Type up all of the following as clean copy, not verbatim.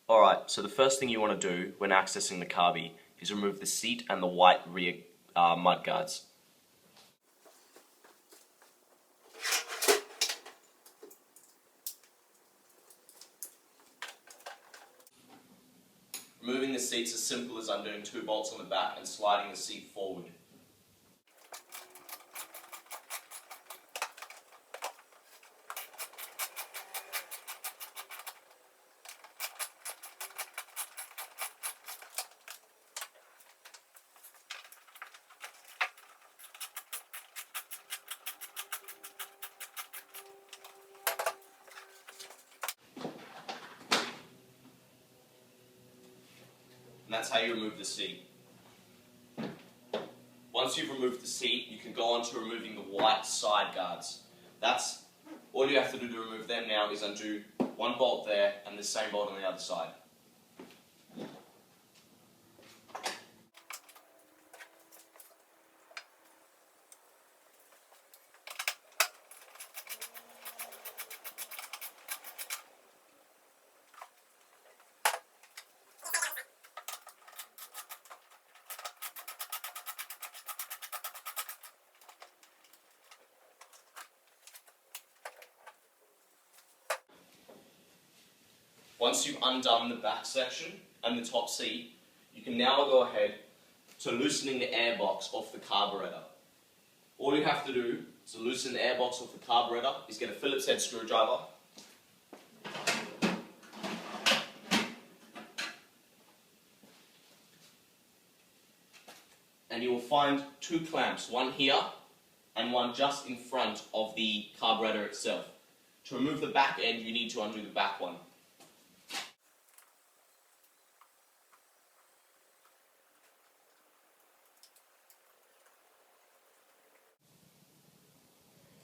Alright, so the first thing you want to do when accessing the carby is remove the seat and the white rear mud guards. Removing the seat's as simple as undoing 2 bolts on the back and sliding the seat forward. And that's how you remove the seat. Once you've removed the seat, you can go on to removing the white side guards. That's all you have to do to remove them now is undo 1 bolt there and the same bolt on the other side. Once you've undone the back section and the top seat, you can now go ahead to loosening the airbox off the carburetor. All you have to do to loosen the airbox off the carburetor is get a Phillips head screwdriver, and you will find 2 clamps, one here and one just in front of the carburetor itself. To remove the back end, you need to undo the back one.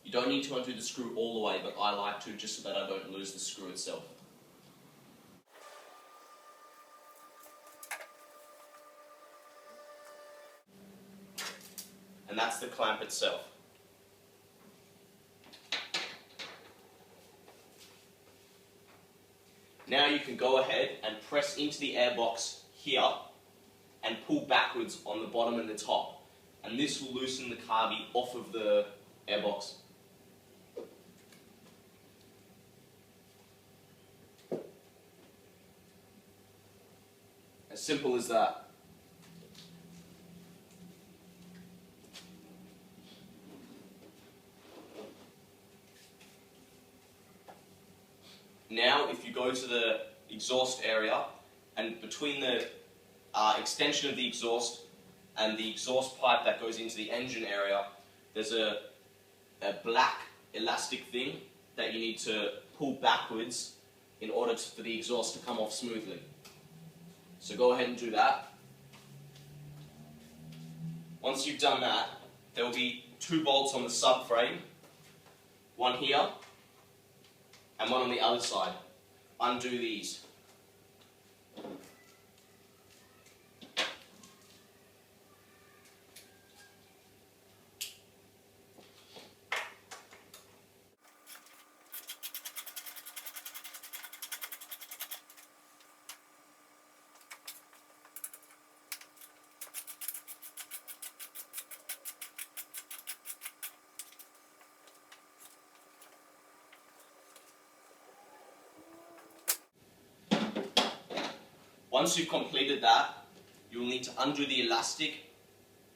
You don't need to undo the screw all the way, but I like to just so that I don't lose the screw itself. And that's the clamp itself. Now you can go ahead and press into the airbox here and pull backwards on the bottom and the top. And this will loosen the carby off of the airbox. As simple as that. Now, if you go to the exhaust area, and between the extension of the exhaust and the exhaust pipe that goes into the engine area, there's a black elastic thing that you need to pull backwards in order for the exhaust to come off smoothly. So go ahead and do that. Once you've done that, there will be 2 bolts on the subframe, one here and one on the other side. Undo these. Once you've completed that, you will need to undo the elastic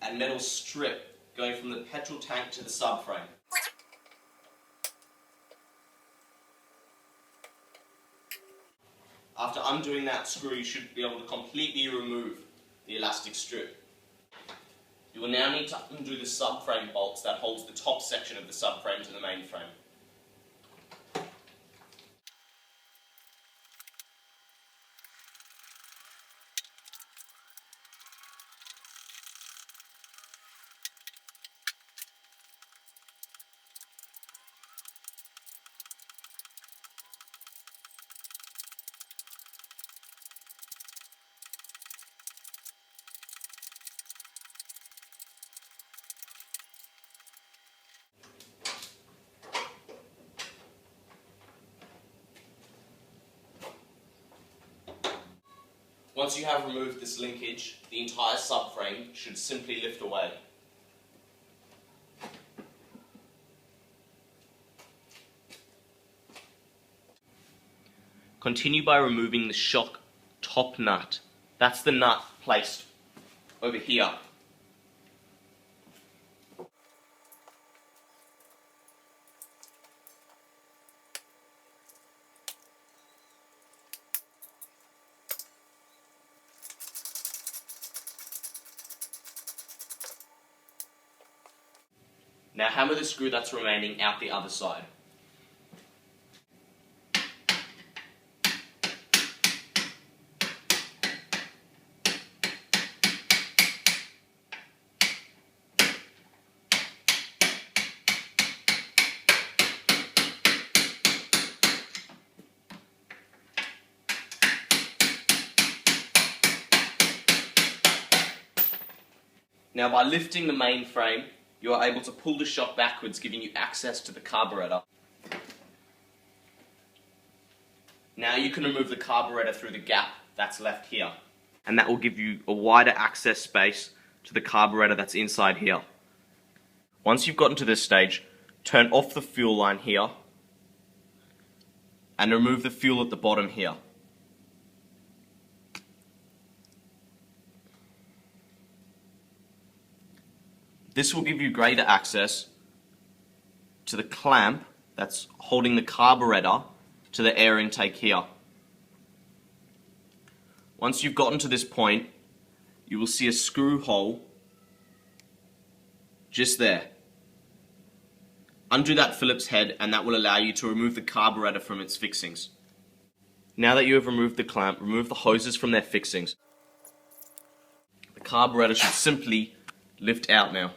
and metal strip going from the petrol tank to the subframe. After undoing that screw, you should be able to completely remove the elastic strip. You will now need to undo the subframe bolts that holds the top section of the subframe to the main frame. Once you have removed this linkage, the entire subframe should simply lift away. Continue by removing the shock top nut. That's the nut placed over here. Now hammer the screw that's remaining out the other side. Now by lifting the main frame, you are able to pull the shock backwards, giving you access to the carburetor. Now you can remove the carburetor through the gap that's left here, and that will give you a wider access space to the carburetor that's inside here. Once you've gotten to this stage, turn off the fuel line here and remove the fuel at the bottom here. This will give you greater access to the clamp that's holding the carburetor to the air intake here. Once you've gotten to this point, you will see a screw hole just there. Undo that Phillips head and that will allow you to remove the carburetor from its fixings. Now that you have removed the clamp, remove the hoses from their fixings. The carburetor should simply lift out now.